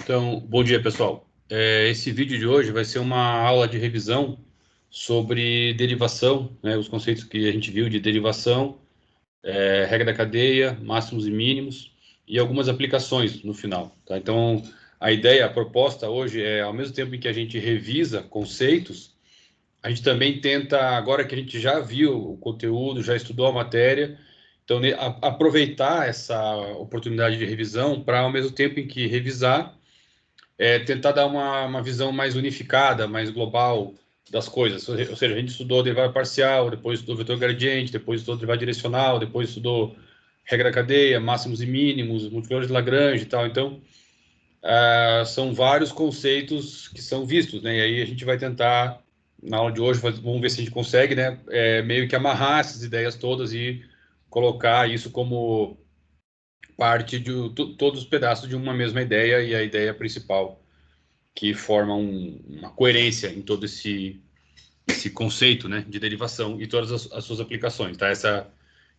Então, bom dia, pessoal. Esse vídeo de hoje vai ser uma aula de revisão sobre derivação, né, os conceitos que a gente viu de derivação, regra da cadeia, máximos e mínimos, e algumas aplicações no final. Tá? Então, a ideia, a proposta hoje é, ao mesmo tempo em que a gente revisa conceitos, a gente também tenta, agora que a gente já viu o conteúdo, já estudou a matéria, então aproveitar essa oportunidade de revisão para, ao mesmo tempo em que revisar, tentar dar uma visão mais unificada, mais global das coisas. Ou seja, a gente estudou derivada parcial, depois estudou vetor gradiente, depois estudou derivada direcional, depois estudou regra da cadeia, máximos e mínimos, multiplicadores de Lagrange e tal. Então, são vários conceitos que são vistos, né? E aí a gente vai tentar, na aula de hoje, vamos ver se a gente consegue, né? Meio que amarrar essas ideias todas e colocar isso como parte de todos os pedaços de uma mesma ideia, e a ideia principal que forma uma coerência em todo esse conceito, né, de derivação e todas as suas aplicações, tá? Essa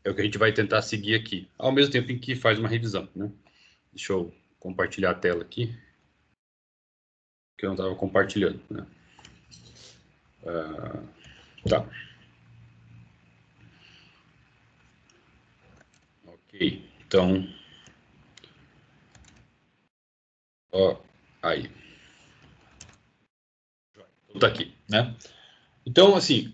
é o que a gente vai tentar seguir aqui, ao mesmo tempo em que faz uma revisão, né? Deixa eu compartilhar a tela aqui, que eu não estava compartilhando, né? Tá. Ok, então... Ó, aí. Tá aqui, né? Então, assim,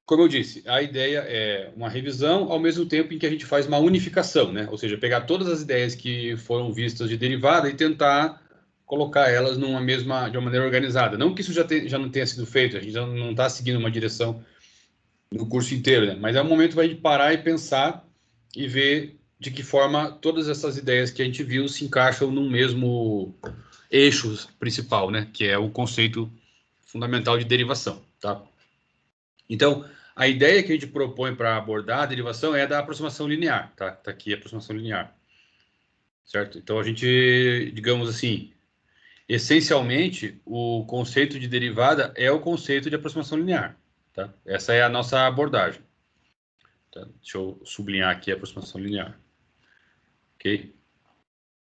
como eu disse, a ideia é uma revisão ao mesmo tempo em que a gente faz uma unificação, né? Ou seja, pegar todas as ideias que foram vistas de derivada e tentar colocar elas de uma maneira organizada. Não que isso já não tenha sido feito, a gente já não está seguindo uma direção no curso inteiro, né? Mas é um momento para a gente parar e pensar e ver de que forma todas essas ideias que a gente viu se encaixam num mesmo eixo principal, né? Que é o conceito fundamental de derivação, tá? Então, a ideia que a gente propõe para abordar a derivação é a da aproximação linear, tá? Tá aqui a aproximação linear, certo? Então, a gente, digamos assim, essencialmente, o conceito de derivada é o conceito de aproximação linear, tá? Essa é a nossa abordagem. Tá? Deixa eu sublinhar aqui a aproximação linear, ok?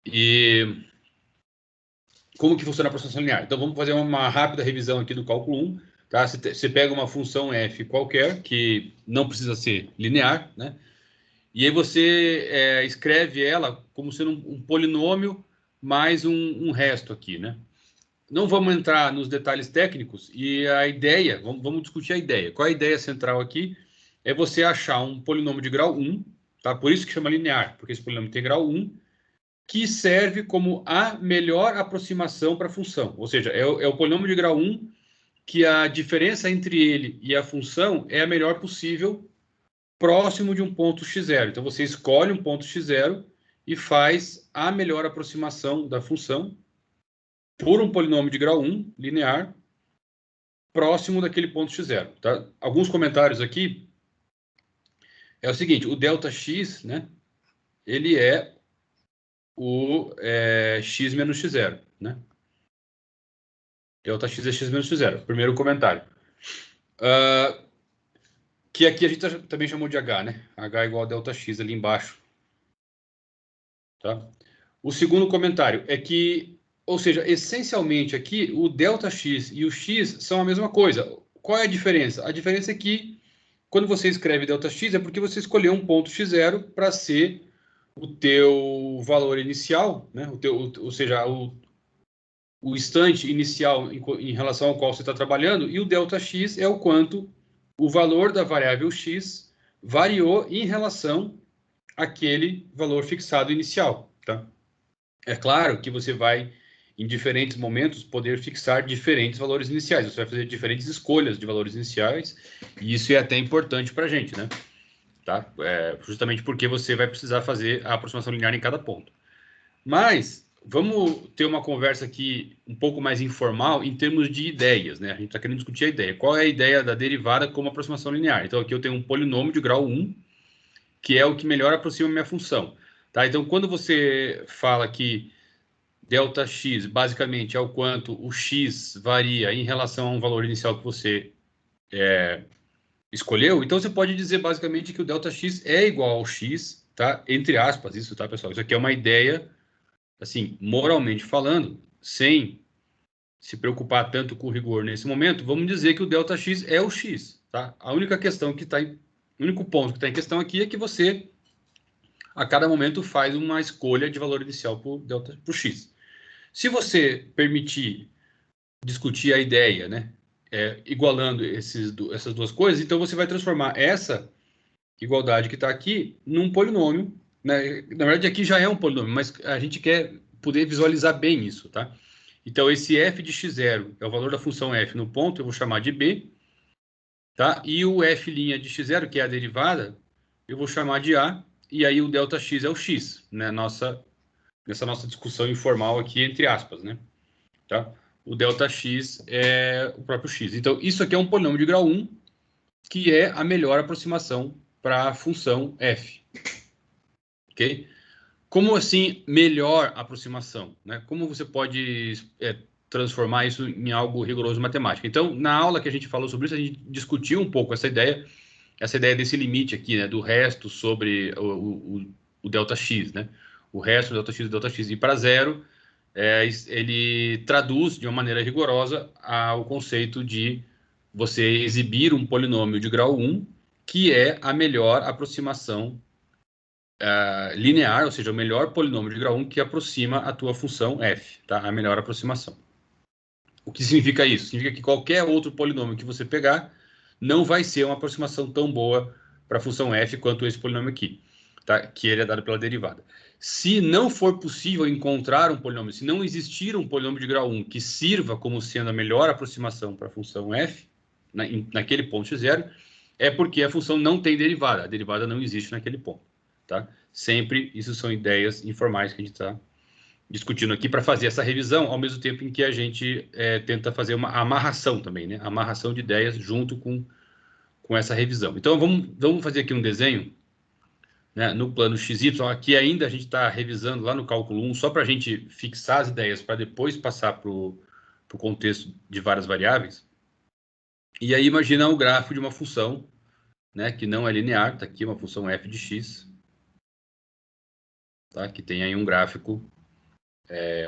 E como que funciona a aproximação linear? Então, vamos fazer uma rápida revisão aqui do cálculo 1, tá? Você pega uma função f qualquer, que não precisa ser linear, né? E aí você escreve ela como sendo um polinômio mais um resto aqui, né? Não vamos entrar nos detalhes técnicos, e a ideia, vamos discutir a ideia. Qual é a ideia central aqui? É você achar um polinômio de grau 1, tá? Por isso que chama linear, porque esse polinômio tem grau 1, que serve como a melhor aproximação para a função. Ou seja, é o polinômio de grau 1 que a diferença entre ele e a função é a melhor possível próximo de um ponto x0. Então, você escolhe um ponto x0 e faz a melhor aproximação da função por um polinômio de grau 1, linear, próximo daquele ponto x0. Tá? Alguns comentários aqui. É o seguinte, o ΔX, né, ele é o x menos x0. Né? ΔX é x menos x0. Primeiro comentário. Que aqui a gente também chamou de H, né? H igual a ΔX ali embaixo. Tá? O segundo comentário é que, ou seja, essencialmente aqui, o ΔX e o x são a mesma coisa. Qual é a diferença? A diferença é que, quando você escreve ΔX, é porque você escolheu um ponto x0 para ser o teu valor inicial, né? Ou seja, o instante inicial em relação ao qual você está trabalhando, e o ΔX é o quanto o valor da variável x variou em relação àquele valor fixado inicial, tá? É claro que você vai, em diferentes momentos, poder fixar diferentes valores iniciais. Você vai fazer diferentes escolhas de valores iniciais, e isso é até importante para a gente, né? Tá? Justamente porque você vai precisar fazer a aproximação linear em cada ponto. Mas vamos ter uma conversa aqui um pouco mais informal em termos de ideias, né? A gente está querendo discutir a ideia. Qual é a ideia da derivada como aproximação linear? Então, aqui eu tenho um polinômio de grau 1, que é o que melhor aproxima a minha função. Tá? Então, quando você fala que ΔX basicamente é o quanto o x varia em relação a um valor inicial que você escolheu, então você pode dizer basicamente que o ΔX é igual ao x, tá? Entre aspas, isso, tá, pessoal? Isso aqui é uma ideia assim, moralmente falando, sem se preocupar tanto com o rigor nesse momento, vamos dizer que o ΔX é o X, tá? A única questão que está o único ponto que está em questão aqui é que você, a cada momento, faz uma escolha de valor inicial para o X. Se você permitir discutir a ideia, né, igualando essas duas coisas, então você vai transformar essa igualdade que está aqui num polinômio, né? Na verdade, aqui já é um polinômio, mas a gente quer poder visualizar bem isso, tá? Então, esse f de x0 é o valor da função f no ponto, eu vou chamar de b, tá? E o f' de x0, que é a derivada, eu vou chamar de a, e aí o ΔX é o x, né? Nessa nossa discussão informal aqui, entre aspas, né? Tá? O ΔX é o próprio x. Então, isso aqui é um polinômio de grau 1, que é a melhor aproximação para a função f. Ok? Como assim melhor aproximação? Né? Como você pode transformar isso em algo rigoroso matemático? Então, na aula que a gente falou sobre isso, a gente discutiu um pouco essa ideia desse limite aqui, né? Do resto sobre o ΔX, né? O resto do ΔX e ΔX ir para zero, ele traduz de uma maneira rigorosa o conceito de você exibir um polinômio de grau 1, que é a melhor aproximação linear, ou seja, o melhor polinômio de grau 1 que aproxima a tua função f, tá? A melhor aproximação. O que significa isso? Significa que qualquer outro polinômio que você pegar não vai ser uma aproximação tão boa para a função f quanto esse polinômio aqui, tá? Que ele é dado pela derivada. Se não for possível encontrar um polinômio, se não existir um polinômio de grau 1 que sirva como sendo a melhor aproximação para a função f, naquele ponto x0, é porque a função não tem derivada. A derivada não existe naquele ponto. Tá? Sempre, isso são ideias informais que a gente está discutindo aqui para fazer essa revisão, ao mesmo tempo em que a gente tenta fazer uma amarração também, né? Amarração de ideias junto com essa revisão. Então, vamos fazer aqui um desenho, né, no plano XY. Aqui ainda a gente está revisando lá no cálculo 1, só para a gente fixar as ideias, para depois passar para o contexto de várias variáveis. E aí, imagina o gráfico de uma função, né, que não é linear, está aqui uma função f de x, tá? Que tem aí um gráfico,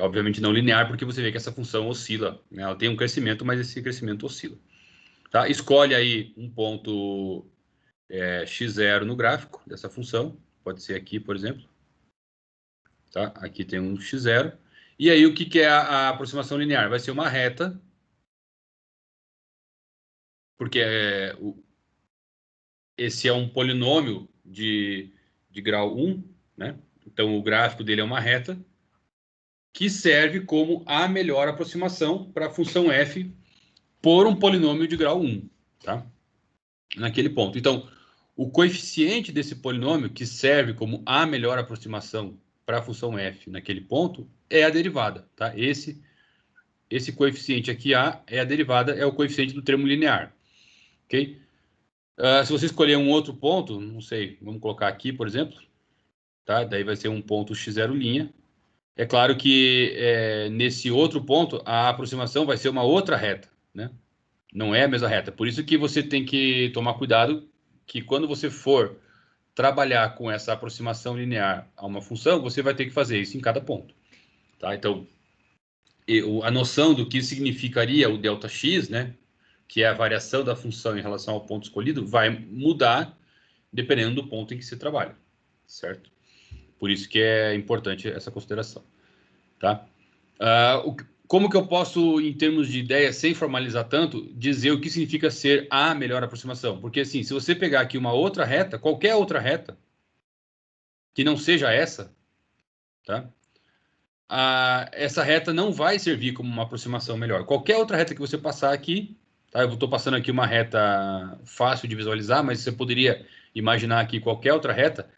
obviamente não linear, porque você vê que essa função oscila, né? Ela tem um crescimento, mas esse crescimento oscila. Tá? Escolhe aí um ponto x0 no gráfico dessa função, pode ser aqui, por exemplo. Tá? Aqui tem um x0. E aí, o que é a aproximação linear? Vai ser uma reta, porque esse é um polinômio de grau 1, né? Então, o gráfico dele é uma reta, que serve como a melhor aproximação para a função f por um polinômio de grau 1, tá? Naquele ponto. Então, o coeficiente desse polinômio, que serve como a melhor aproximação para a função f naquele ponto, é a derivada, tá? Esse coeficiente aqui, a, é a derivada, é o coeficiente do termo linear, ok? Se você escolher um outro ponto, não sei, vamos colocar aqui, por exemplo, tá? Daí vai ser um ponto x0'. É claro que nesse outro ponto, a aproximação vai ser uma outra reta, né? Não é a mesma reta. Por isso que você tem que tomar cuidado que quando você for trabalhar com essa aproximação linear a uma função, você vai ter que fazer isso em cada ponto. Tá? Então, a noção do que significaria o ΔX, né, que é a variação da função em relação ao ponto escolhido, vai mudar dependendo do ponto em que se trabalha, certo? Por isso que é importante essa consideração. Tá? Como que eu posso, em termos de ideia, sem formalizar tanto, dizer o que significa ser a melhor aproximação? Porque, assim, se você pegar aqui uma outra reta, qualquer outra reta, que não seja essa, tá? Essa reta não vai servir como uma aproximação melhor. Qualquer outra reta que você passar aqui, tá? Eu estou passando aqui uma reta fácil de visualizar, mas você poderia imaginar aqui qualquer outra reta.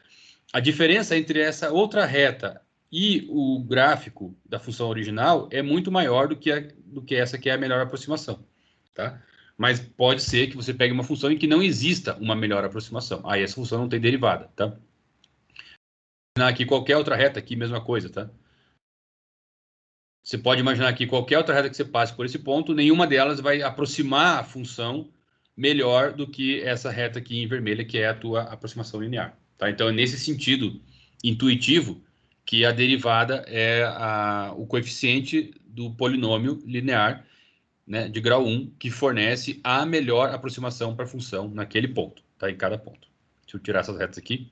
A diferença entre essa outra reta e o gráfico da função original é muito maior do que essa que é a melhor aproximação, tá? Mas pode ser que você pegue uma função em que não exista uma melhor aproximação. Aí essa função não tem derivada, tá? Aqui qualquer outra reta aqui, mesma coisa, tá? Você pode imaginar que qualquer outra reta que você passe por esse ponto, nenhuma delas vai aproximar a função melhor do que essa reta aqui em vermelho, que é a tua aproximação linear, tá? Então, é nesse sentido intuitivo que a derivada é o coeficiente do polinômio linear, né, de grau 1, que fornece a melhor aproximação para a função naquele ponto, tá? Em cada ponto. Deixa eu tirar essas retas aqui.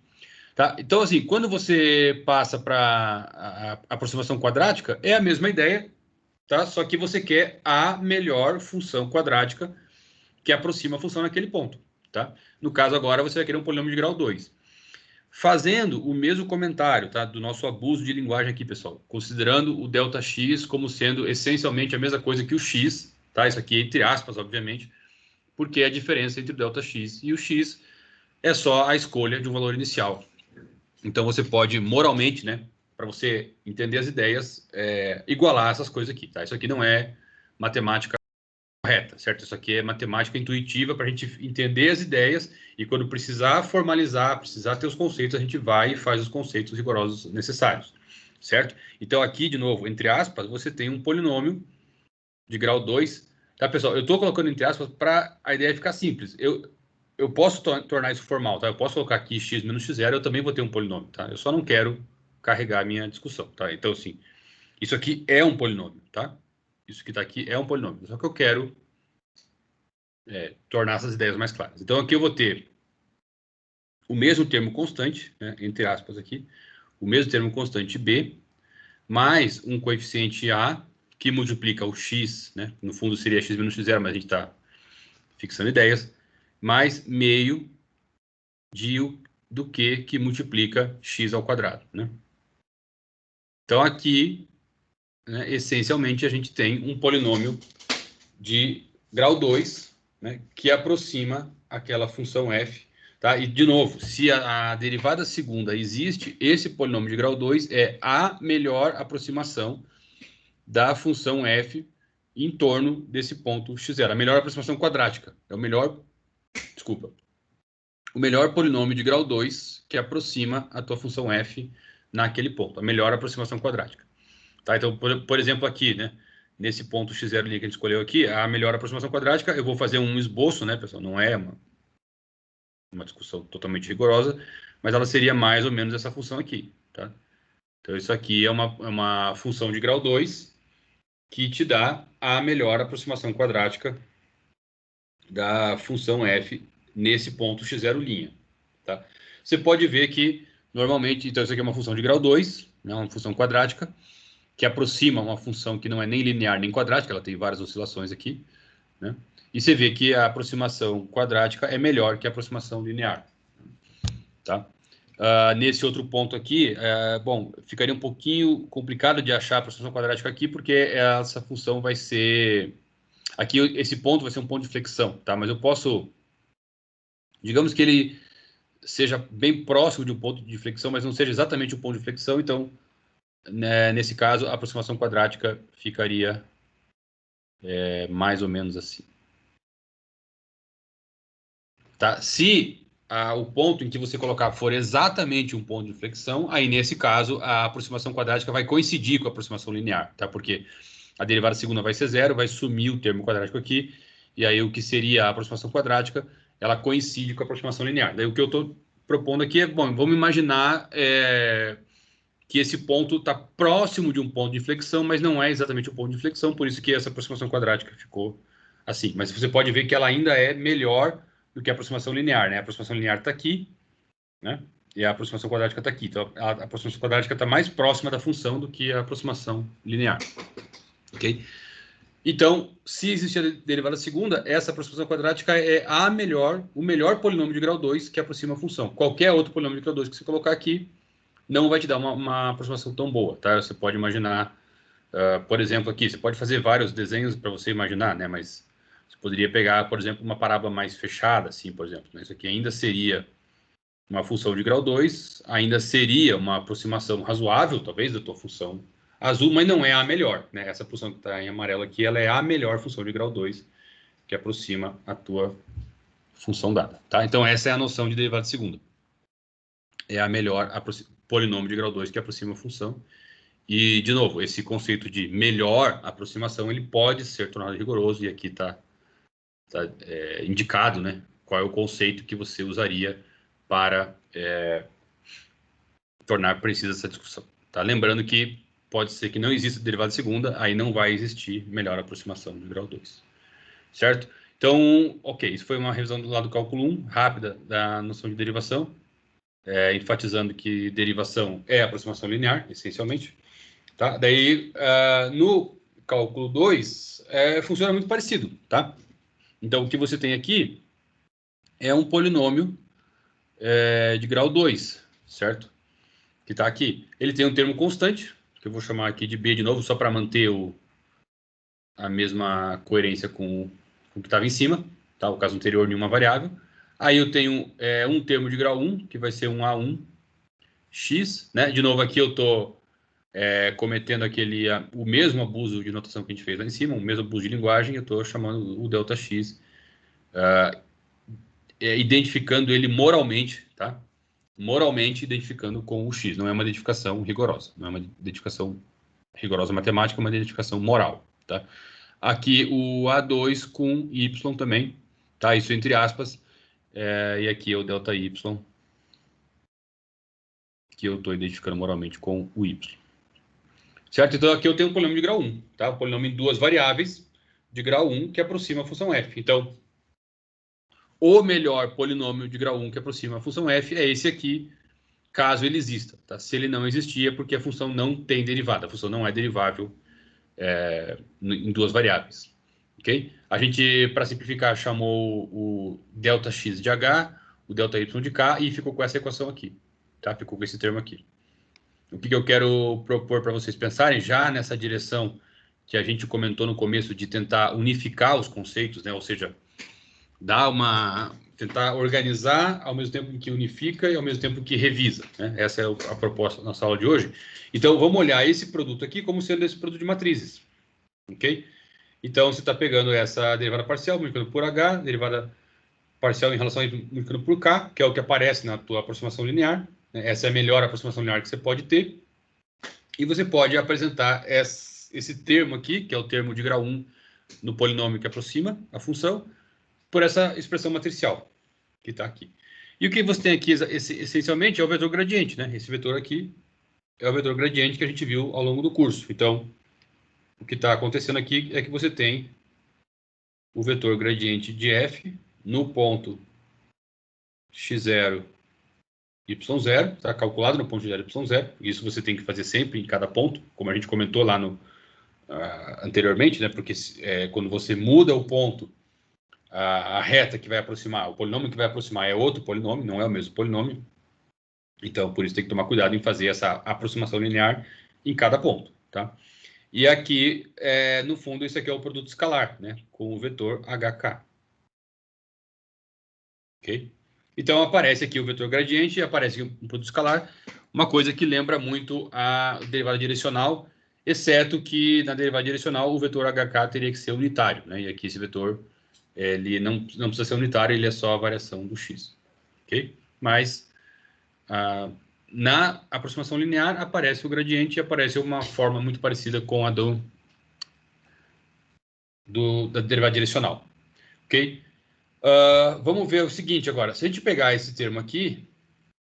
Tá? Então, assim, quando você passa para a aproximação quadrática, é a mesma ideia, tá? Só que você quer a melhor função quadrática que aproxima a função naquele ponto, tá? No caso agora, você vai querer um polinômio de grau 2. Fazendo o mesmo comentário, tá? Do nosso abuso de linguagem aqui, pessoal. Considerando o ΔX como sendo essencialmente a mesma coisa que o x, tá? Isso aqui entre aspas, obviamente, porque é a diferença entre o ΔX e o x é só a escolha de um valor inicial. Então, você pode, moralmente, né? Para você entender as ideias, igualar essas coisas aqui, tá? Isso aqui não é matemática correta, certo? Isso aqui é matemática intuitiva para a gente entender as ideias e quando precisar formalizar, precisar ter os conceitos, a gente vai e faz os conceitos rigorosos necessários, certo? Então, aqui, de novo, entre aspas, você tem um polinômio de grau 2, tá, pessoal? Eu estou colocando entre aspas para a ideia ficar simples. Eu posso tornar isso formal, tá? Eu posso colocar aqui x menos x0, eu também vou ter um polinômio, tá? Eu só não quero carregar a minha discussão, tá? Então, assim, isso aqui é um polinômio, tá? Isso que está aqui é um polinômio. Só que eu quero tornar essas ideias mais claras. Então, aqui eu vou ter o mesmo termo constante, né, entre aspas aqui, o mesmo termo constante b, mais um coeficiente a, que multiplica o x, né? No fundo seria x menos x0, mas a gente está fixando ideias, mais meio do que multiplica x ao quadrado, né? Então, aqui, né, essencialmente, a gente tem um polinômio de grau 2, né, que aproxima aquela função f. Tá? E, de novo, se a derivada segunda existe, esse polinômio de grau 2 é a melhor aproximação da função f em torno desse ponto x0. A melhor aproximação quadrática. É o melhor, desculpa, o melhor polinômio de grau 2 que aproxima a tua função f naquele ponto. A melhor aproximação quadrática. Tá? Então, por exemplo, aqui, né? Nesse ponto x0 ali que a gente escolheu aqui, a melhor aproximação quadrática, eu vou fazer um esboço, né, pessoal? Não é uma discussão totalmente rigorosa, mas ela seria mais ou menos essa função aqui, tá? Então, isso aqui é uma função de grau 2 que te dá a melhor aproximação quadrática da função f nesse ponto x0', tá? Você pode ver que, normalmente, então, isso aqui é uma função de grau 2, né, uma função quadrática, que aproxima uma função que não é nem linear nem quadrática, ela tem várias oscilações aqui, né? E você vê que a aproximação quadrática é melhor que a aproximação linear, tá? Nesse outro ponto aqui, bom, ficaria um pouquinho complicado de achar a aproximação quadrática aqui, porque essa função vai ser... Aqui, esse ponto vai ser um ponto de flexão, tá? Mas eu posso... Digamos que ele seja bem próximo de um ponto de flexão, mas não seja exatamente um ponto de flexão, então, né, nesse caso, a aproximação quadrática ficaria mais ou menos assim. Tá? Se o ponto em que você colocar for exatamente um ponto de flexão, aí nesse caso a aproximação quadrática vai coincidir com a aproximação linear, tá? Porque a derivada segunda vai ser zero, vai sumir o termo quadrático aqui, e aí o que seria a aproximação quadrática, ela coincide com a aproximação linear. Daí o que eu estou propondo aqui é, bom, vamos imaginar que esse ponto está próximo de um ponto de flexão, mas não é exatamente um ponto de flexão, por isso que essa aproximação quadrática ficou assim. Mas você pode ver que ela ainda é melhor do que a aproximação linear, né? A aproximação linear está aqui, né? E a aproximação quadrática está aqui. Então, a aproximação quadrática está mais próxima da função do que a aproximação linear, ok? Então, se existe a derivada segunda, essa aproximação quadrática é o melhor polinômio de grau 2 que aproxima a função. Qualquer outro polinômio de grau 2 que você colocar aqui não vai te dar uma aproximação tão boa, tá? Você pode imaginar, por exemplo, aqui, você pode fazer vários desenhos para você imaginar, né? Mas você poderia pegar, por exemplo, uma parábola mais fechada, assim, por exemplo. Né? Isso aqui ainda seria uma função de grau 2, ainda seria uma aproximação razoável, talvez, da tua função azul, mas não é a melhor, né? Essa função que está em amarelo aqui, ela é a melhor função de grau 2, que aproxima a tua função dada, tá? Então, essa é a noção de derivada segunda. É a melhor polinômio de grau 2 que aproxima a função. E, de novo, esse conceito de melhor aproximação, ele pode ser tornado rigoroso, e aqui está indicado, né, qual é o conceito que você usaria para tornar precisa essa discussão. Tá? Lembrando que pode ser que não exista derivada de segunda, aí não vai existir melhor aproximação de grau 2. Certo? Então, ok, isso foi uma revisão do lado do cálculo 1, rápida, da noção de derivação, enfatizando que derivação é aproximação linear, essencialmente. Tá? Daí, no cálculo 2, funciona muito parecido. Tá? Então, o que você tem aqui é um polinômio de grau 2, certo? Que está aqui. Ele tem um termo constante, que eu vou chamar aqui de B de novo, só para manter a mesma coerência com o que estava em cima, tá? O caso anterior, nenhuma variável. Aí eu tenho um termo de grau 1, que vai ser um A1x, né? De novo, aqui eu estou cometendo o mesmo abuso de notação que a gente fez lá em cima, o mesmo abuso de linguagem, eu estou chamando o ΔX, identificando ele moralmente, tá? Moralmente identificando com o x. Não é uma identificação rigorosa, não é uma identificação rigorosa matemática, é uma identificação moral, tá? Aqui o A2 com y também, tá? Isso entre aspas, e aqui é o ΔY, que eu estou identificando moralmente com o y. Certo? Então aqui eu tenho um polinômio de grau 1, tá? Um polinômio em duas variáveis de grau 1 que aproxima a função f. Então, o melhor polinômio de grau 1 que aproxima a função f é esse aqui, caso ele exista, tá? Se ele não existir, é porque a função não tem derivada, a função não é derivável em duas variáveis, ok? A gente, para simplificar, chamou o ΔX de H, o ΔY de K e ficou com essa equação aqui, tá? Ficou com esse termo aqui. O que eu quero propor para vocês pensarem, já nessa direção que a gente comentou no começo, de tentar unificar os conceitos, né? Ou seja, tentar organizar ao mesmo tempo que unifica e ao mesmo tempo que revisa, né? Essa é a proposta da nossa aula de hoje. Então, vamos olhar esse produto aqui como sendo esse produto de matrizes, ok? Então, você está pegando essa derivada parcial, multiplicando por H, derivada parcial em relação a multiplicando por K, que é o que aparece na tua aproximação linear, né? Essa é a melhor aproximação linear que você pode ter. E você pode apresentar esse termo aqui, que é o termo de grau 1 no polinômio que aproxima a função, por essa expressão matricial que está aqui. E o que você tem aqui, essencialmente, é o vetor gradiente, né? Esse vetor aqui é o vetor gradiente que a gente viu ao longo do curso. Então, o que está acontecendo aqui é que você tem o vetor gradiente de f no ponto x0, y0, está calculado no ponto x0, y0. Isso você tem que fazer sempre em cada ponto, como a gente comentou lá anteriormente, né? Porque quando você muda o ponto, a reta que vai aproximar, o polinômio que vai aproximar é outro polinômio, não é o mesmo polinômio. Então, por isso tem que tomar cuidado em fazer essa aproximação linear em cada ponto, tá? E aqui, no fundo, isso aqui é o produto escalar, né? Com o vetor HK. Ok? Então, aparece aqui o vetor gradiente e aparece aqui um produto escalar, uma coisa que lembra muito a derivada direcional, exceto que na derivada direcional o vetor HK teria que ser unitário, né? E aqui esse vetor, ele não precisa ser unitário, ele é só a variação do x, ok? Mas na aproximação linear aparece o gradiente e aparece uma forma muito parecida com a da derivada direcional, ok? Vamos ver o seguinte agora. Se a gente pegar esse termo aqui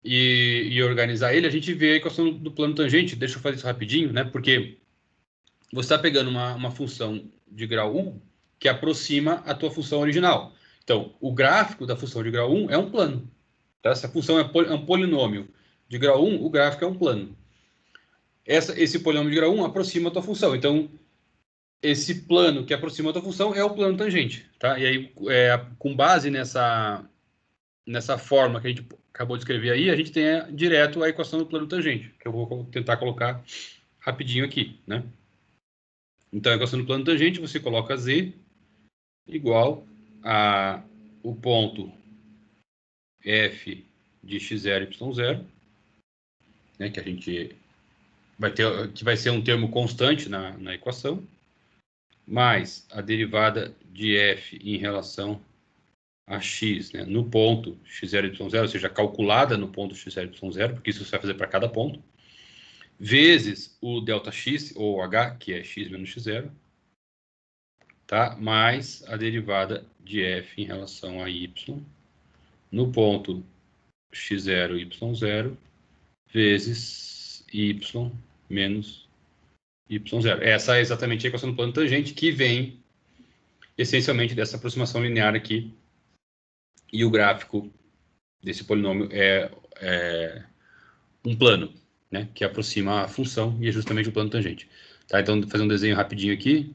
e organizar ele, a gente vê a equação do plano tangente. Deixa eu fazer isso rapidinho, né? Porque você está pegando uma função de grau 1 que aproxima a tua função original. Então, o gráfico da função de grau 1 é um plano. Tá? Se a função é um polinômio de grau 1, o gráfico é um plano. Esse polinômio de grau 1 aproxima a tua função. Então, esse plano que aproxima a tua função é o plano tangente. Tá? E aí, com base nessa forma que a gente acabou de escrever aí, a gente tem direto a equação do plano tangente, que eu vou tentar colocar rapidinho aqui, né? Então, a equação do plano tangente, você coloca z igual a o ponto f de x0, y0, né, que a gente que vai ser um termo constante na equação, mais a derivada de f em relação a x, né, no ponto x0, y0, ou seja, calculada no ponto x0, y0, porque isso você vai fazer para cada ponto, vezes o ΔX, ou h, que é x menos x0, tá? Mais a derivada de f em relação a y, no ponto x0, y0, vezes y menos y0. Essa é exatamente a equação do plano tangente, que vem essencialmente dessa aproximação linear aqui, e o gráfico desse polinômio é um plano, né, que aproxima a função, e é justamente o plano tangente. Tá? Então, vou fazer um desenho rapidinho aqui,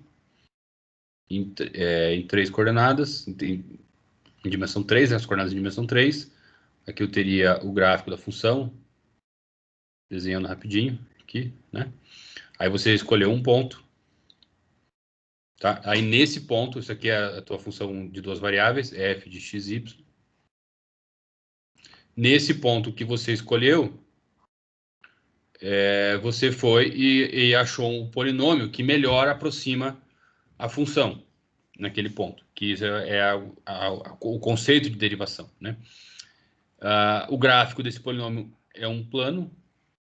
em 3 coordenadas, em dimensão 3, né, as coordenadas em dimensão 3. Aqui eu teria o gráfico da função, desenhando rapidinho aqui, né? Aí você escolheu um ponto, tá? Aí nesse ponto, isso aqui é a tua função de duas variáveis, f de x, y. Nesse ponto que você escolheu, você foi e achou um polinômio que melhor aproxima a função naquele ponto, que isso o conceito de derivação, né? O gráfico desse polinômio é um plano,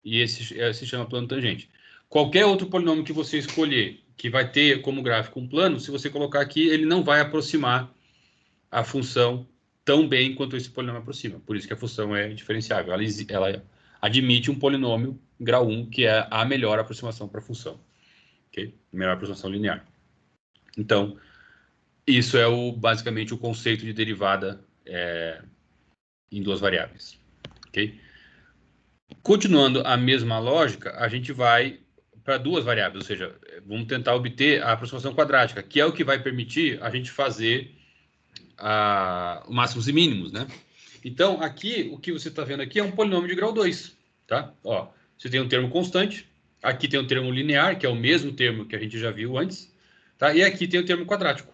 e esse se chama plano tangente. Qualquer outro polinômio que você escolher, que vai ter como gráfico um plano, se você colocar aqui, ele não vai aproximar a função tão bem quanto esse polinômio aproxima. Por isso que a função é diferenciável. Ela admite um polinômio grau 1, que é a melhor aproximação para a função. Okay? Melhor aproximação linear. Então, isso é basicamente o conceito de derivada em duas variáveis. Okay? Continuando a mesma lógica, a gente vai para duas variáveis, ou seja, vamos tentar obter a aproximação quadrática, que é o que vai permitir a gente fazer máximos e mínimos, né? Então, aqui, o que você está vendo aqui é um polinômio de grau 2, tá? Ó, você tem um termo constante, aqui tem um termo linear, que é o mesmo termo que a gente já viu antes, tá? E aqui tem o termo quadrático,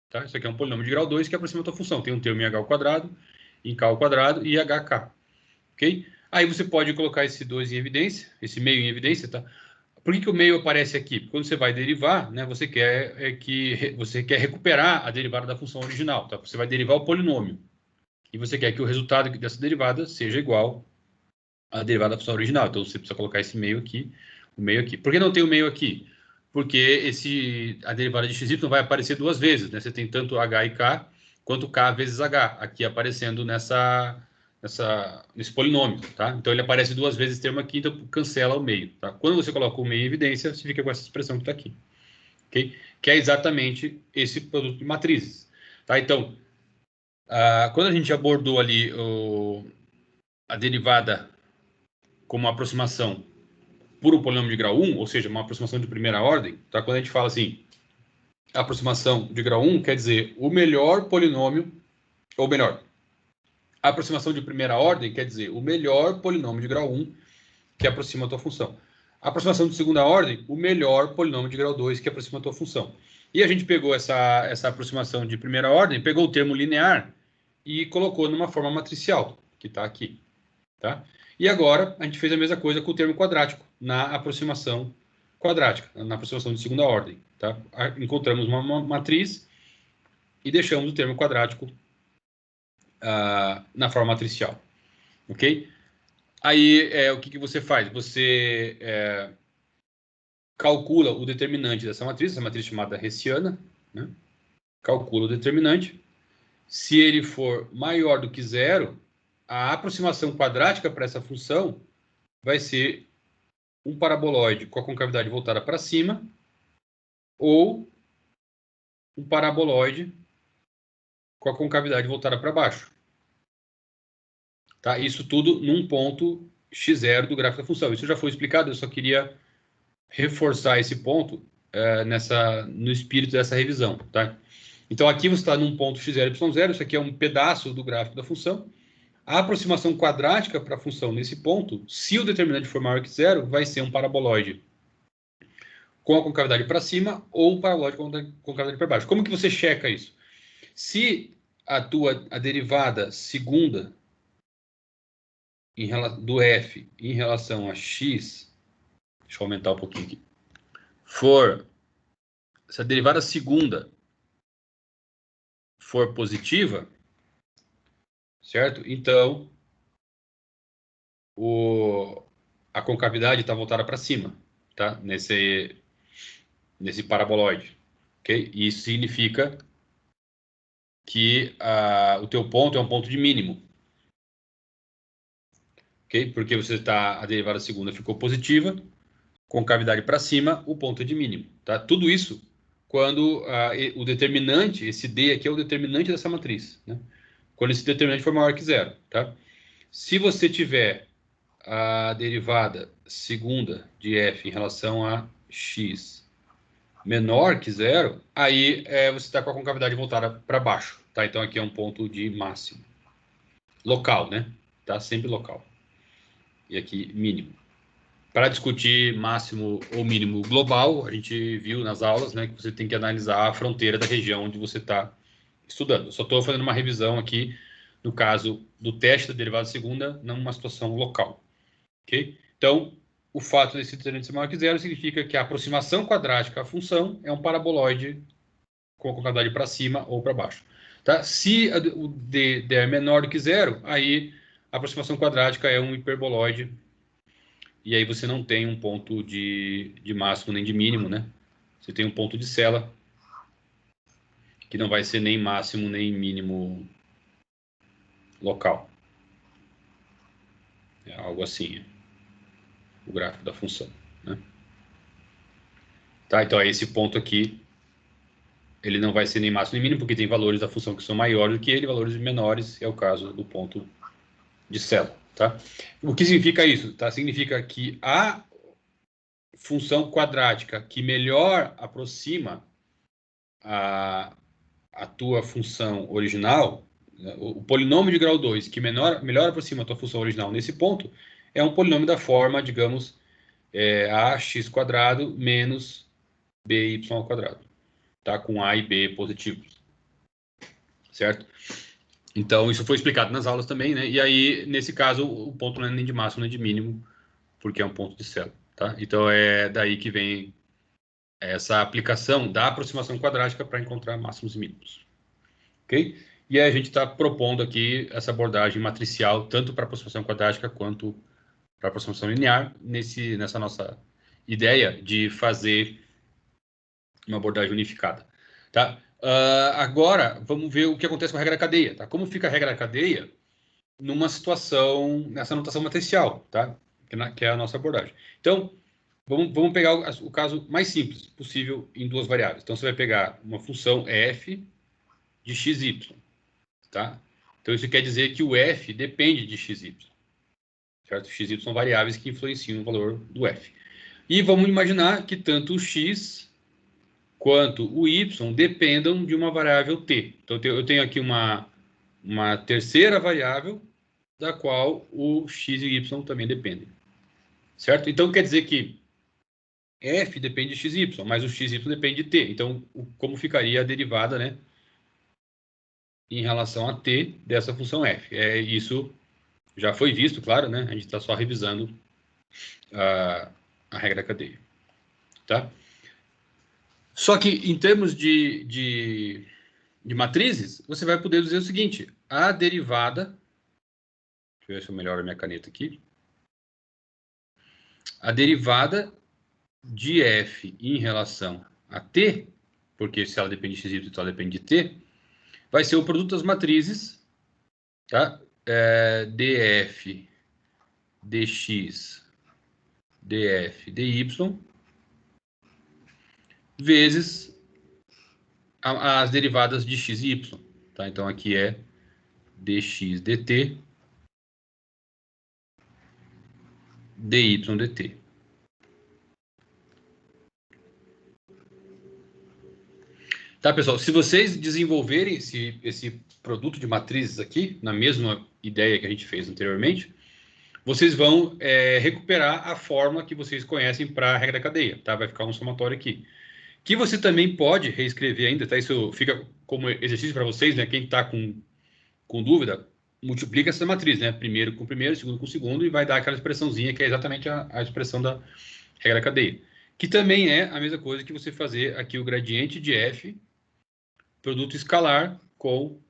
tá? Isso aqui é um polinômio de grau 2 que aproxima a tua função. Tem um termo em h ao quadrado, em k ao quadrado e hk, ok? Aí você pode colocar esse 2 em evidência, esse meio em evidência, tá? Por que o meio aparece aqui? Porque quando você vai derivar, né, você quer recuperar a derivada da função original, tá? Você vai derivar o polinômio. E você quer que o resultado dessa derivada seja igual à derivada da função original. Então você precisa colocar esse meio aqui, o meio aqui. Por que não tem o meio aqui? Porque a derivada de xy vai aparecer duas vezes, né? Você tem tanto h e k, quanto k vezes h, aqui aparecendo nesse polinômio, tá? Então ele aparece duas vezes esse termo aqui, então cancela o meio, tá? Quando você coloca o meio em evidência, você fica com essa expressão que está aqui, ok? Que é exatamente esse produto de matrizes, tá? Então, quando a gente abordou ali a derivada como uma aproximação por um polinômio de grau 1, ou seja, uma aproximação de primeira ordem, tá? Quando a gente fala assim, a aproximação de grau 1 quer dizer o melhor polinômio, ou melhor, a aproximação de primeira ordem quer dizer o melhor polinômio de grau 1 que aproxima a tua função. A aproximação de segunda ordem, o melhor polinômio de grau 2 que aproxima a tua função. E a gente pegou essa aproximação de primeira ordem, pegou o termo linear e colocou numa forma matricial, que está aqui. Tá? E agora a gente fez a mesma coisa com o termo quadrático, na aproximação quadrática, na aproximação de segunda ordem. Tá? Encontramos uma matriz e deixamos o termo quadrático na forma matricial. Ok? Aí, o que você faz? Você calcula o determinante dessa matriz, essa matriz chamada hessiana, né? Calcula o determinante. Se ele for maior do que zero, a aproximação quadrática para essa função vai ser um paraboloide com a concavidade voltada para cima ou um paraboloide com a concavidade voltada para baixo. Tá? Isso tudo num ponto x0 do gráfico da função. Isso já foi explicado, eu só queria reforçar esse ponto no espírito dessa revisão. Tá? Então, aqui você está num ponto x0, y0, isso aqui é um pedaço do gráfico da função. A aproximação quadrática para a função nesse ponto, se o determinante for maior que zero, vai ser um paraboloide com a concavidade para cima ou um paraboloide com a concavidade para baixo. Como que você checa isso? Se a derivada segunda do f em relação a x, deixa eu aumentar um pouquinho aqui, se a derivada segunda for positiva, certo? Então, a concavidade está voltada para cima, tá? Nesse paraboloide, ok? E isso significa que o teu ponto é um ponto de mínimo, ok? Porque a derivada segunda ficou positiva, concavidade para cima, o ponto é de mínimo, tá? Tudo isso quando o determinante, esse D aqui é o determinante dessa matriz, né? Quando esse determinante for maior que zero, tá? Se você tiver a derivada segunda de f em relação a x menor que zero, aí você está com a concavidade voltada para baixo, tá? Então aqui é um ponto de máximo. Local, né? Tá? Sempre local. E aqui mínimo. Para discutir máximo ou mínimo global, a gente viu nas aulas, né, que você tem que analisar a fronteira da região onde você está estudando. Eu só estou fazendo uma revisão aqui, no caso do teste da derivada segunda, numa situação local. Ok? Então, o fato desse determinante ser maior que zero significa que a aproximação quadrática à função é um paraboloide com a concavidade para cima ou para baixo. Tá? Se o D é menor do que zero, aí a aproximação quadrática é um hiperboloide e aí você não tem um ponto de máximo nem de mínimo, né? Você tem um ponto de Sela, que não vai ser nem máximo nem mínimo local. É algo assim, o gráfico da função, né? Tá, então esse ponto aqui, ele não vai ser nem máximo nem mínimo, porque tem valores da função que são maiores do que ele, valores menores, é o caso do ponto de Sela, tá? O que significa isso? Tá? Significa que a função quadrática que melhor aproxima a tua função original, né, o polinômio de grau 2, que melhor aproxima a tua função original nesse ponto, é um polinômio da forma, digamos, ax² menos by ao quadrado, tá? Com a e b positivos, certo? Então, isso foi explicado nas aulas também, né? E aí, nesse caso, o ponto não é nem de máximo nem de mínimo, porque é um ponto de Sela, tá? Então, é daí que vem essa aplicação da aproximação quadrática para encontrar máximos e mínimos. Ok? E aí a gente está propondo aqui essa abordagem matricial, tanto para aproximação quadrática quanto para aproximação linear, nessa nossa ideia de fazer uma abordagem unificada. Tá? Agora, vamos ver o que acontece com a regra da cadeia. Tá? Como fica a regra da cadeia numa situação, nessa notação matricial, tá? Que é a nossa abordagem. Então, vamos pegar o caso mais simples possível em duas variáveis. Então, você vai pegar uma função f de xy. Tá? Então, isso quer dizer que o f depende de xy. Certo? Xy são variáveis que influenciam o valor do f. E vamos imaginar que tanto o x quanto o y dependam de uma variável t. Então, eu tenho aqui uma terceira variável da qual o x e y também dependem. Certo? Então, quer dizer que f depende de xy, mas o xy depende de t. Então, como ficaria a derivada, né, em relação a t dessa função f? Isso já foi visto, claro, né? A gente está só revisando a regra da cadeia. Tá? Só que, em termos de matrizes, você vai poder dizer o seguinte: a derivada... Deixa eu ver se eu melhoro a minha caneta aqui. A derivada de f em relação a t, porque se ela depende de x, então ela depende de t, vai ser o produto das matrizes, tá? df, dx, df, dy, vezes as derivadas de x e y. Tá? Então, aqui é dx dt, dy dt. Tá, pessoal? Se vocês desenvolverem esse produto de matrizes aqui, na mesma ideia que a gente fez anteriormente, vocês vão recuperar a fórmula que vocês conhecem para a regra da cadeia, tá? Vai ficar um somatório aqui. Que você também pode reescrever ainda, tá? Isso fica como exercício para vocês, né? Quem está com dúvida, multiplica essa matriz, né? Primeiro com primeiro, segundo com segundo, e vai dar aquela expressãozinha que é exatamente a expressão da regra da cadeia. Que também é a mesma coisa que você fazer aqui o gradiente de f, produto escalar com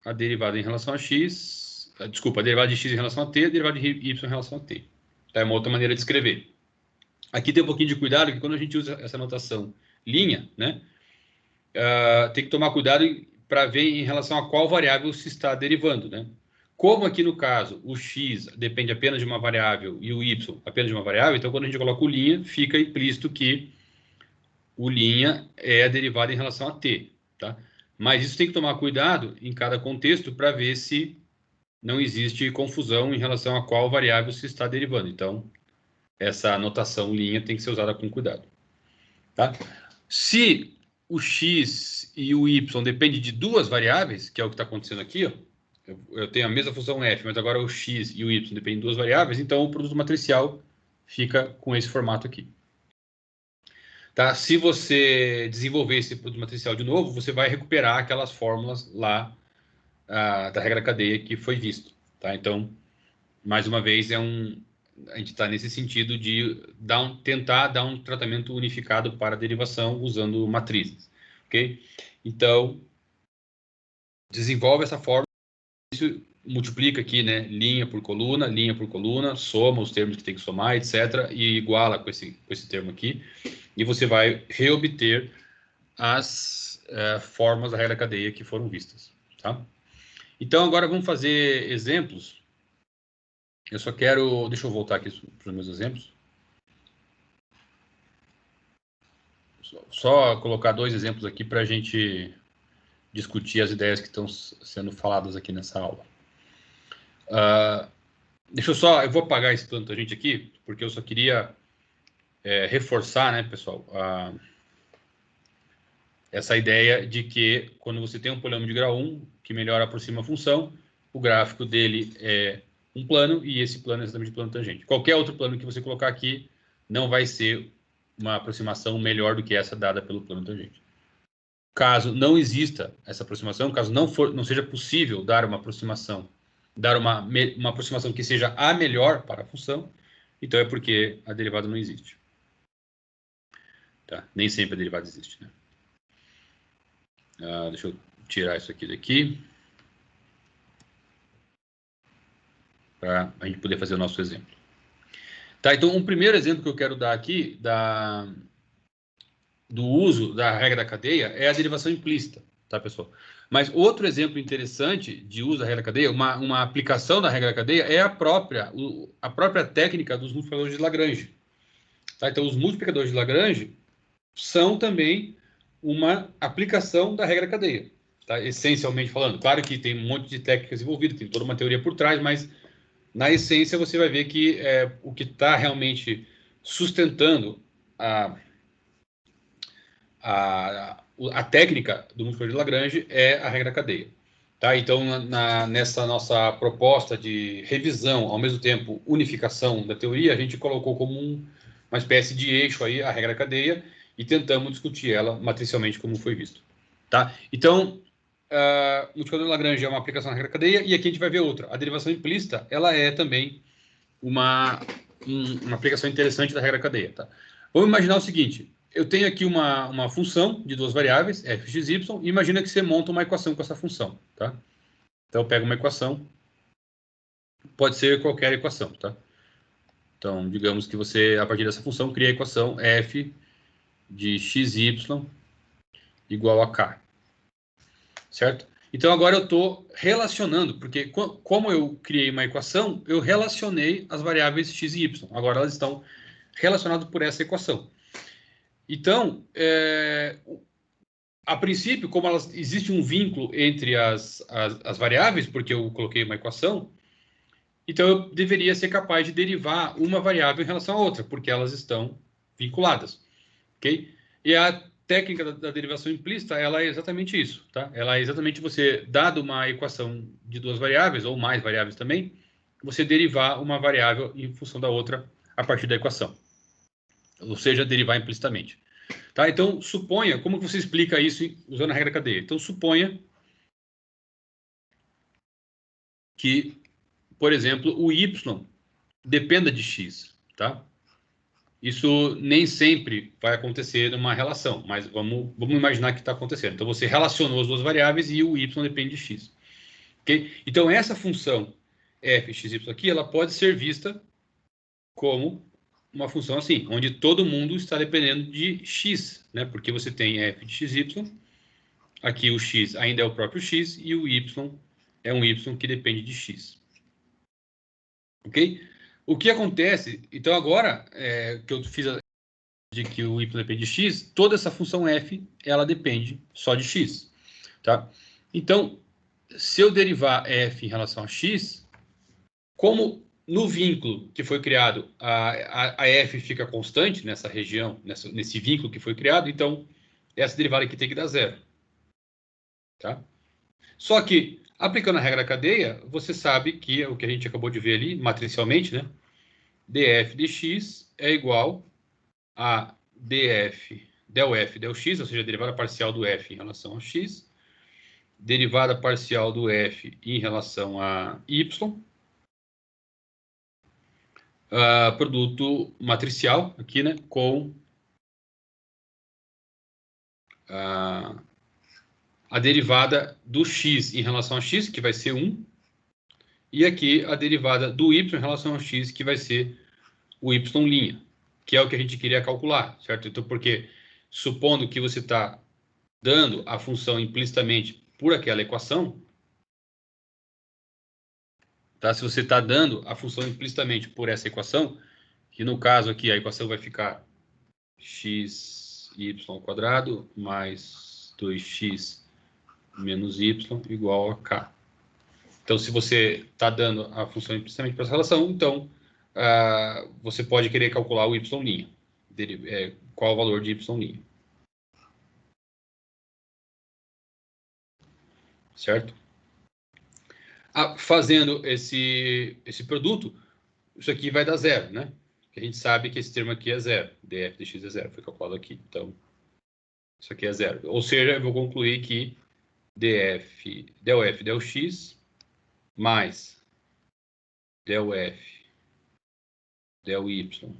a derivada em relação a x, desculpa, a derivada de x em relação a t, a derivada de y em relação a t. É uma outra maneira de escrever. Aqui tem um pouquinho de cuidado, que quando a gente usa essa notação linha, né, tem que tomar cuidado para ver em relação a qual variável se está derivando, né? Como aqui no caso o x depende apenas de uma variável e o y apenas de uma variável, então quando a gente coloca o linha, fica implícito que o linha é a derivada em relação a t, tá? Mas isso tem que tomar cuidado em cada contexto para ver se não existe confusão em relação a qual variável se está derivando. Então, essa notação linha tem que ser usada com cuidado, tá? Se o x e o y dependem de duas variáveis, que é o que está acontecendo aqui, ó, eu tenho a mesma função f, mas agora o x e o y dependem de duas variáveis, então o produto matricial fica com esse formato aqui. Tá? Se você desenvolver esse produto matricial de novo, você vai recuperar aquelas fórmulas lá da regra cadeia que foi visto. Tá? Então, mais uma vez, a gente está nesse sentido de tentar dar um tratamento unificado para a derivação usando matrizes. Ok? Então, desenvolve essa fórmula, isso multiplica aqui, né, linha por coluna, soma os termos que tem que somar, etc., e iguala com esse termo aqui, e você vai reobter as formas da regra cadeia que foram vistas. Tá? Então, agora vamos fazer exemplos. Eu só quero... Deixa eu voltar aqui para os meus exemplos. Só colocar dois exemplos aqui para a gente discutir as ideias que estão sendo faladas aqui nessa aula. Eu vou apagar esse tanto a gente aqui, porque eu só queria reforçar, né, pessoal, essa ideia de que quando você tem um polinômio de grau 1, que melhor aproxima a função, o gráfico dele é um plano, e esse plano é exatamente o plano tangente. Qualquer outro plano que você colocar aqui não vai ser uma aproximação melhor do que essa dada pelo plano tangente. Caso não exista essa aproximação, caso não seja possível dar uma aproximação, uma aproximação que seja a melhor para a função, então é porque a derivada não existe. Tá? Nem sempre a derivada existe, né? Deixa eu tirar isso aqui daqui, para a gente poder fazer o nosso exemplo. Tá, então, um primeiro exemplo que eu quero dar aqui do uso da regra da cadeia é a derivação implícita, tá, pessoal? Mas outro exemplo interessante de uso da regra da cadeia, uma aplicação da regra da cadeia, é a própria técnica dos multiplicadores de Lagrange. Tá? Então, os multiplicadores de Lagrange são também uma aplicação da regra da cadeia, tá? Essencialmente falando. Claro que tem um monte de técnicas envolvidas, tem toda uma teoria por trás, mas na essência você vai ver que o que está realmente sustentando a técnica do multiplicador de Lagrange é a regra da cadeia. Tá? Então, nessa nossa proposta de revisão, ao mesmo tempo unificação da teoria, a gente colocou como uma espécie de eixo aí a regra da cadeia e tentamos discutir ela matricialmente como foi visto. Tá? Então, o multiplicador de Lagrange é uma aplicação da regra da cadeia e aqui a gente vai ver outra. A derivação implícita, ela é também uma aplicação interessante da regra da cadeia. Tá? Vamos imaginar o seguinte: eu tenho aqui uma função de duas variáveis, f, x, y, e imagina que você monta uma equação com essa função. Tá? Então, eu pego uma equação, pode ser qualquer equação. Tá? Então, digamos que você, a partir dessa função, cria a equação f de xy igual a k. Certo? Então, agora eu estou relacionando, porque como eu criei uma equação, eu relacionei as variáveis x e y. Agora elas estão relacionadas por essa equação. Então, a princípio, como existe um vínculo entre as variáveis, porque eu coloquei uma equação, então eu deveria ser capaz de derivar uma variável em relação à outra, porque elas estão vinculadas. Ok? E a técnica da derivação implícita, ela é exatamente isso. Tá? Ela é exatamente você, dado uma equação de duas variáveis, ou mais variáveis também, você derivar uma variável em função da outra a partir da equação. Ou seja, derivar implicitamente. Tá? Então, suponha, como que você explica isso usando a regra cadeia? Então, suponha que, por exemplo, o y dependa de x. Tá? Isso nem sempre vai acontecer numa relação, mas vamos imaginar que está acontecendo. Então, você relacionou as duas variáveis e o y depende de x. Okay? Então, essa função f, x, y aqui, ela pode ser vista como uma função assim, onde todo mundo está dependendo de x, né? Porque você tem f de xy, aqui o x ainda é o próprio x e o y é um y que depende de x. Ok? O que acontece, então agora que eu fiz de que o y depende de x, toda essa função f, ela depende só de x. Tá? Então, se eu derivar f em relação a x, como no vínculo que foi criado, a f fica constante nessa região, nesse vínculo que foi criado, então essa derivada aqui tem que dar zero. Tá? Só que, aplicando a regra da cadeia, você sabe que o que a gente acabou de ver ali, matricialmente, né? df de x é igual a df del f del x, ou seja, a derivada parcial do f em relação a x, derivada parcial do f em relação a y, produto matricial aqui, né, com a derivada do x em relação a x, que vai ser 1, e aqui a derivada do y em relação a x, que vai ser o y', que é o que a gente queria calcular, certo? Então, porque supondo que você está dando a função implicitamente por aquela equação, tá? Se você está dando a função implicitamente por essa equação, que no caso aqui a equação vai ficar xy² mais 2x menos y igual a k. Então, se você está dando a função implicitamente para essa relação, então você pode querer calcular o y', qual o valor de y'. Certo? Fazendo esse produto, isso aqui vai dar zero, né? Porque a gente sabe que esse termo aqui é zero. df de x é zero, foi calculado aqui. Então, isso aqui é zero. Ou seja, eu vou concluir que del f del x mais del f del y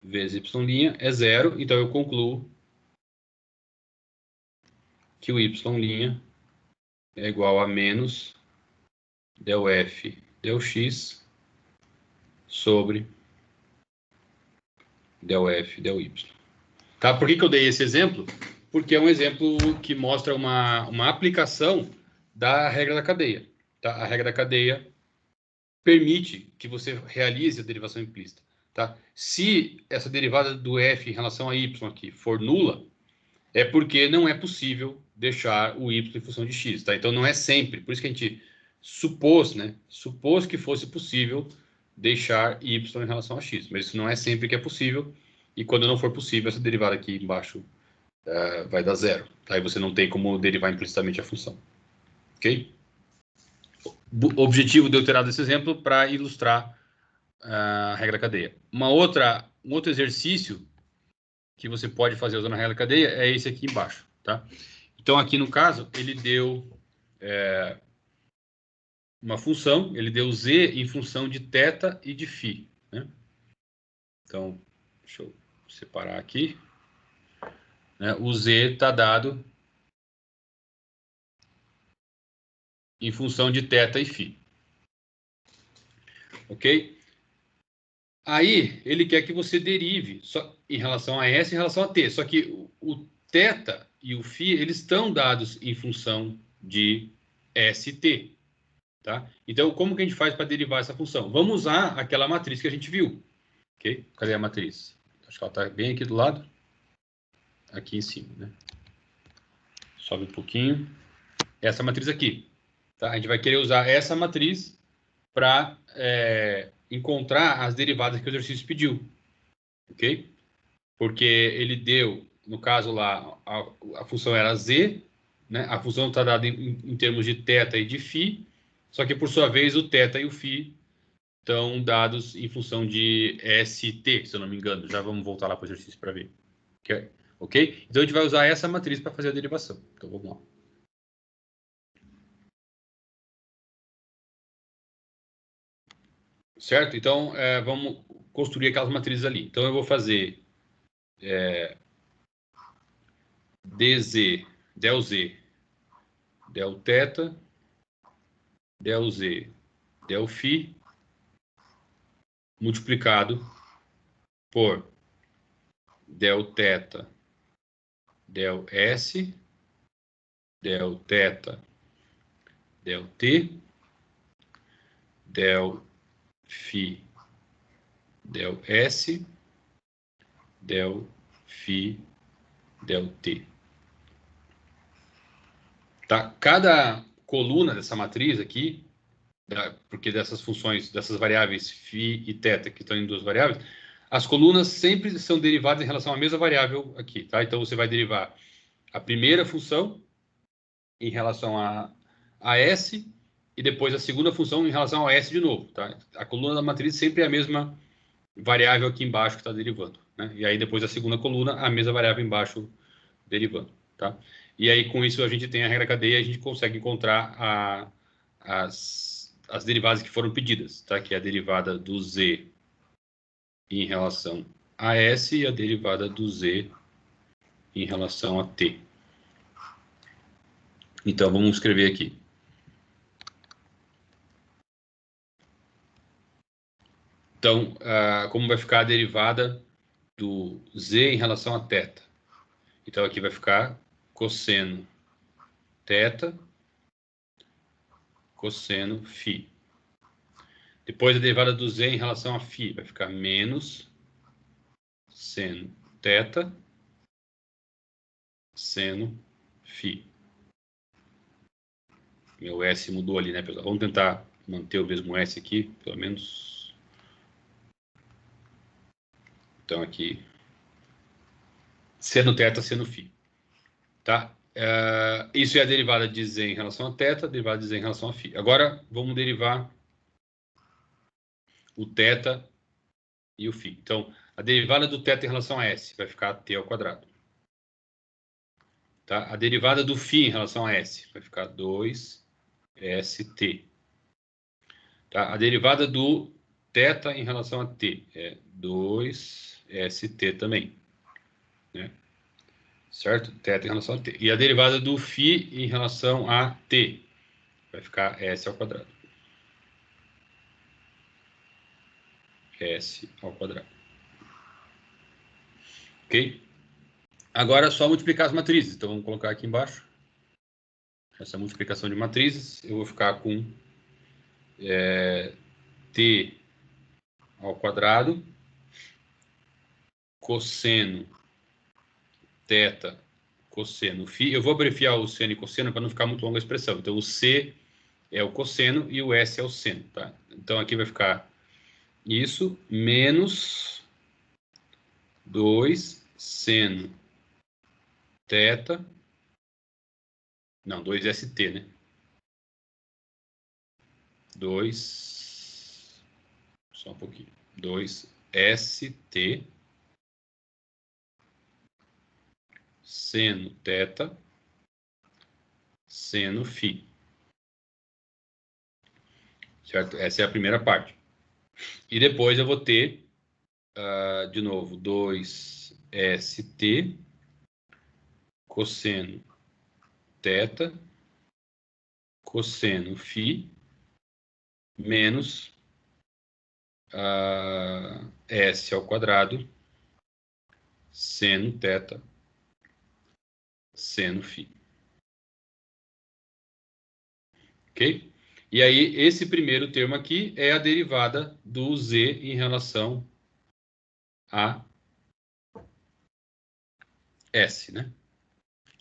vezes y' é zero. Então, eu concluo que o y' é igual a menos del f del x sobre del f del y. Tá? Por que eu dei esse exemplo? Porque é um exemplo que mostra uma aplicação da regra da cadeia. Tá? A regra da cadeia permite que você realize a derivação implícita. Tá? Se essa derivada do f em relação a y aqui for nula, é porque não é possível deixar o y em função de x. Tá? Então não é sempre. Por isso que a gente supôs, né? Supôs que fosse possível deixar y em relação a x. Mas isso não é sempre que é possível. E quando não for possível, essa derivada aqui embaixo vai dar zero. Aí você não tem como derivar implicitamente a função. Ok? O objetivo de eu ter dado esse exemplo para ilustrar a regra cadeia. Um outro exercício que você pode fazer usando a regra cadeia é esse aqui embaixo. Tá? Então, aqui no caso, ele deu uma função, ele deu z em função de θ e de φ. Né? Então, deixa eu separar aqui. Né? O z está dado em função de θ e φ. Ok? Aí, ele quer que você derive só em relação a S e em relação a T. Só que o θ e o φ, eles estão dados em função de ST. Tá? Então, como que a gente faz para derivar essa função? Vamos usar aquela matriz que a gente viu. Ok? Cadê a matriz? Acho que ela está bem aqui do lado. Aqui em cima. Né? Sobe um pouquinho. Essa matriz aqui. Tá? A gente vai querer usar essa matriz para encontrar as derivadas que o exercício pediu. Ok? Porque ele deu, no caso lá, a função era z, né? A função está dada em termos de θ e de φ, só que por sua vez o θ e o φ estão dados em função de st, se eu não me engano. Já vamos voltar lá para o exercício para ver. Ok? Então a gente vai usar essa matriz para fazer a derivação. Então vamos lá. Certo? Então vamos construir aquelas matrizes ali. Então eu vou fazer dz, del z, del θ, del z, del φ, multiplicado por del θ, del s, del θ, del t, del φ, del s, del φ, del t. Tá? Cada coluna dessa matriz aqui, porque dessas funções, dessas variáveis φ e θ, que estão em duas variáveis, as colunas sempre são derivadas em relação à mesma variável aqui, tá? Então, você vai derivar a primeira função em relação a S e depois a segunda função em relação a S de novo, tá? A coluna da matriz sempre é a mesma variável aqui embaixo que está derivando, né? E aí depois a segunda coluna, a mesma variável embaixo derivando, tá? E aí com isso a gente tem a regra cadeia e a gente consegue encontrar as derivadas que foram pedidas, tá? Que é a derivada do Z em relação a S e a derivada do Z em relação a T. Então, vamos escrever aqui. Então, como vai ficar a derivada do Z em relação a θ? Então, aqui vai ficar cosseno θ, cosseno φ. Depois, a derivada do Z em relação a φ vai ficar menos seno θ, seno φ. Meu S mudou ali, né, pessoal? Vamos tentar manter o mesmo S aqui, pelo menos. Então, aqui, seno θ, seno φ. Tá? Isso é a derivada de Z em relação a θ, a derivada de Z em relação a φ. Agora, vamos derivar o θ e o φ. Então, a derivada do θ em relação a S vai ficar t ao quadrado. Tá? A derivada do φ em relação a S vai ficar 2st. Tá? A derivada do θ em relação a t é 2st também. Né? Certo? Θ em relação a t. E a derivada do φ em relação a t vai ficar S ao quadrado. S ao quadrado. Ok? Agora é só multiplicar as matrizes. Então, vamos colocar aqui embaixo. Essa multiplicação de matrizes, eu vou ficar com t ao quadrado, cosseno θ, cosseno φ. Eu vou abreviar o seno e cosseno para não ficar muito longa a expressão. Então, o C é o cosseno e o S é o seno. Tá? Então, aqui vai ficar isso menos 2 seno θ. Não, 2st, né? 2... Só um pouquinho. 2st seno θ seno φ. Certo? Essa é a primeira parte. E depois eu vou ter, de novo, 2st cosseno θ cosseno φ menos S ao quadrado seno θ seno φ. Ok? E aí, esse primeiro termo aqui é a derivada do Z em relação a S, né?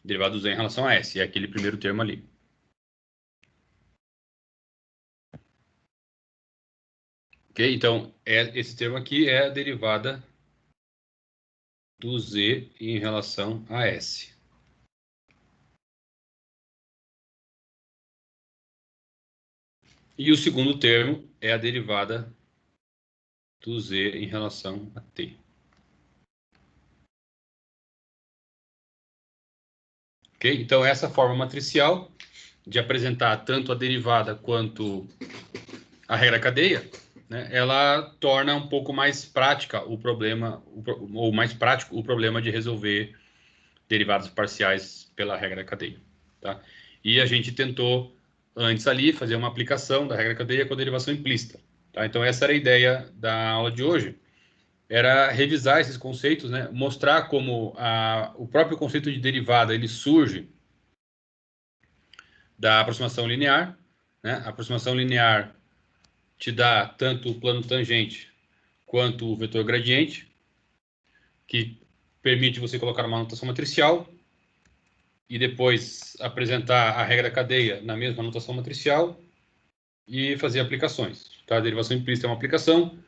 Derivada do Z em relação a S, é aquele primeiro termo ali. Ok? Então, esse termo aqui é a derivada do Z em relação a S. E o segundo termo é a derivada do Z em relação a T. Ok? Então, essa forma matricial de apresentar tanto a derivada quanto a regra cadeia, né, ela torna um pouco mais prática o problema, ou mais prático o problema de resolver derivadas parciais pela regra cadeia. Tá? E a gente tentou, antes ali, fazer uma aplicação da regra cadeia com a derivação implícita. Tá? Então, essa era a ideia da aula de hoje, era revisar esses conceitos, né? Mostrar como o próprio conceito de derivada ele surge da aproximação linear, né? A aproximação linear te dá tanto o plano tangente quanto o vetor gradiente, que permite você colocar uma notação matricial e depois apresentar a regra da cadeia na mesma notação matricial e fazer aplicações. Tá? A derivação implícita é uma aplicação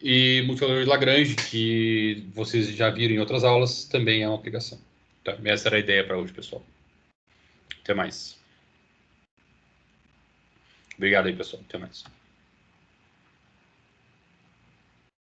e multiplicador de Lagrange, que vocês já viram em outras aulas, também é uma aplicação. Tá? Essa era a ideia para hoje, pessoal. Até mais. Obrigado aí, pessoal. Até mais.